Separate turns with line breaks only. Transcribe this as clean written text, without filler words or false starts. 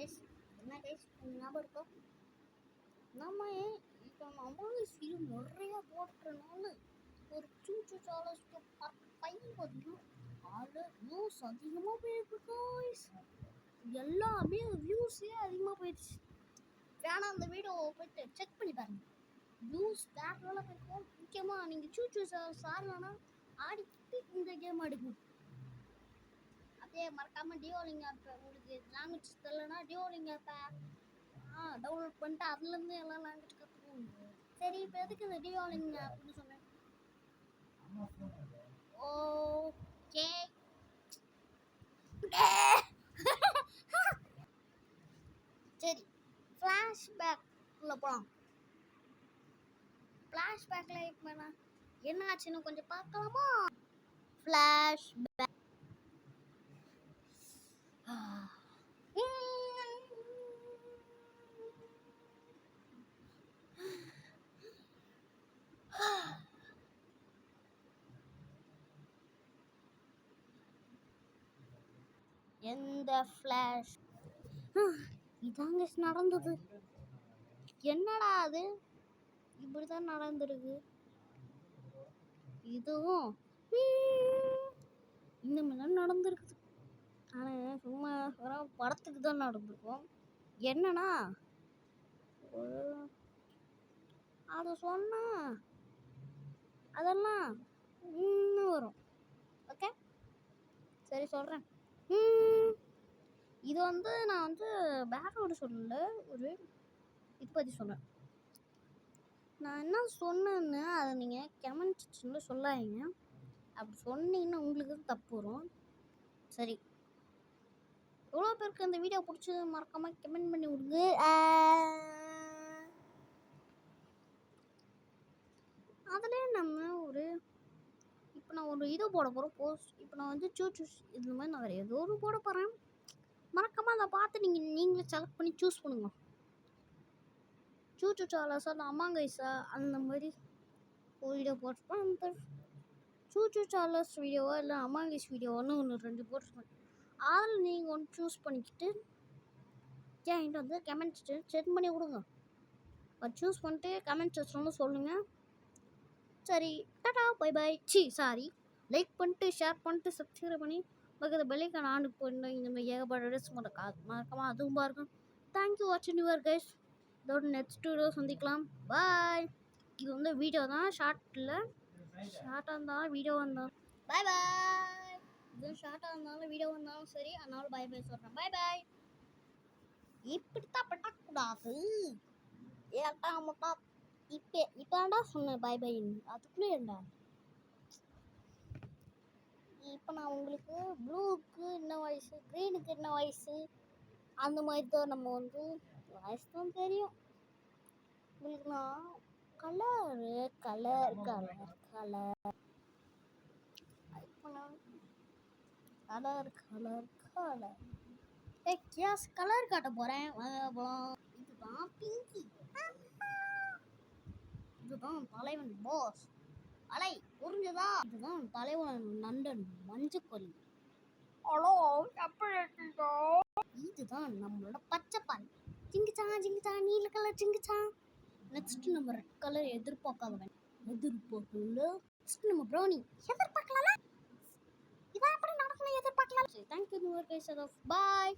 Guys, என்ன guys ஞாபகம் இருக்கா? நம்ம இப்போ அமாவாசை இது நிறையா போட்டுறனால ஒரு சூச்சு சாலஸ்க்கு பையன் பார்த்தீங்கன்னா அதில் வியூஸ் அதிகமாக போயிருக்கு கைஸ். எல்லாமே வியூஸே அதிகமாக போயிடுச்சு. வேணா அந்த வீடியோ போயிட்டு செக் பண்ணி பாருங்க. வியூஸ் வேறலாம் போயிருக்கோம். முக்கியமாக நீங்கள் சூச்சு சார்லனா ஆடிக்கிட்டு இந்த கேம் ஆடிக்கணும். அப்படியே மறக்காம டியோலிங் ஆப் உங்களுக்கு லாங்குவேஜ் தெரியலனா டியோலிங் ஆப்பை டவுன்லோட் பண்ணிட்டு அதுலேருந்து எல்லா லாங்குவேஜ் கற்றுக்கோங்க. சரி, இப்போ எதுக்கு இந்த டியோலிங் ஆப்னு சொன்னேன்? ஓகே சரி, ஃப்ளாஷ்பேக்கில் போகலாம். ஃப்ளாஷ்பேக்கில் இப்போ என்ன ஆச்சுன்னு கொஞ்சம் பார்க்கலாமா? ஃப்ளாஷ்பேக் எந்த ஃப்ளாஷ் இதாங்க நடந்தது. என்னடா அது இப்படிதான் நடந்திருக்கு. இதுவும் இந்த மாதிரிலாம் நடந்திருக்குது. ஆனால் சும்மா படத்துக்கு தான் நடந்திருக்கும். என்னன்னா அதை சொன்னா அதெல்லாம் இன்னும் வரும். ஓகே சரி சொல்கிறேன். இது நான் பேக்ரவுண்டு சொல்லல, ஒரு இது பற்றி சொன்னேன். நான் என்ன சொன்னேன்னு அதை நீங்கள் கமெண்ட் செக்ஷனில் சொல்லாதீங்க. அப்படி சொன்னீங்கன்னா உங்களுக்கு தான் தப்பு வரும். சரி, எவ்வளோ பேருக்கு அந்த வீடியோ பிடிச்சது மறக்காமல் கமெண்ட் பண்ணி விடுங்க. அதில் நம்ம இப்போ நான் ஒரு இது போட போகிறேன் போஸ்ட். இப்போ நான் சூஸ் இந்த மாதிரி நான் வேறு ஏதோ ஒரு போட போகிறேன். மறக்காமல் அதை பார்த்து நீங்களே செலக்ட் பண்ணி சூஸ் பண்ணுங்க. சூச்சு சாலஸா இல்லை அமாங்கைஸா அந்த மாதிரி ஒரு வீடியோ போட்டிருப்பேன். அந்த சூச்சு சாலஸ் வீடியோவா இல்லை அமாங்கைஸ் வீடியோவான்னு ஒன்று 2 போட்டிருப்பேன். அதில் நீங்கள் ஒன்று சூஸ் பண்ணிக்கிட்டு என்கிட்ட கமெண்ட் செக் பண்ணி கொடுங்க. சூஸ் பண்ணிட்டு கமெண்ட் செக்ஷனில் சொல்லுங்கள். சரி, tata bye bye. Sorry, like பண்ணிட்டு ஷேர் பண்ணிட்டு சப்ஸ்கிரைப் பண்ணி பக்கத்தில் பெல்லைக்கான ஆண்டுக்கு போயிட்டு இந்த மாதிரி ஏகப்பட்ட வீடியோஸ் மறக்காமல் அதுவும் பாருங்க. தேங்க்யூ வாட்சிங் யுவர் கைஸ். இதோட நெக்ஸ்ட் வீடியோ சந்திக்கலாம். பாய். இது வீடியோ தான், ஷார்ட்டாக இருந்தாலும் வீடியோ வந்தாலும் பாய் பாய். இது ஷார்ட்டாக இருந்தாலும் வீடியோ வந்தாலும் சரி, அதனால பாய் பாய் சொல்கிறேன். பாய் பாய். இப்படித்தான் பண்ணக்கூடாது. ஏட்டா முட்டா இப்போடா சொன்னேன் பாய் பாய். அதுக்குள்ளே ஏண்டா இப்போ நான் உங்களுக்கு ப்ளூக்கு என்ன வாய்ஸு, க்ரீனுக்கு என்ன வாய்ஸு, அந்த மாதிரி தான் நம்ம வாய்ஸ் தான் தெரியும் உங்களுக்கு. நான் கலர் இப்போ நான் கலர் கேஸ் கலர் காட்ட போகிறேன். இதுதான் பிங்கி, இதுதான் தலைவன் பாஸ் அலை புரிஞ்சுதா? இதுதான் தலைவன் நண்டன் மஞ்சக்கொல்லி. ஹலோ, இதுதான் நம்மளோட பச்சைப்பால் ஜிங்கிச்சா நீல கலர் ஜிங்கிச்சா. நெக்ஸ்ட் நம்ம ரெட் கலர் எதிர்பார்க்கல. நெக்ஸ்ட் நம்ம ப்ரௌனி எதிர்பார்க்கலாமா? இதான் எப்படி நடக்கணும் எதிர்பார்க்கலாம். Thank you guys. பாய்.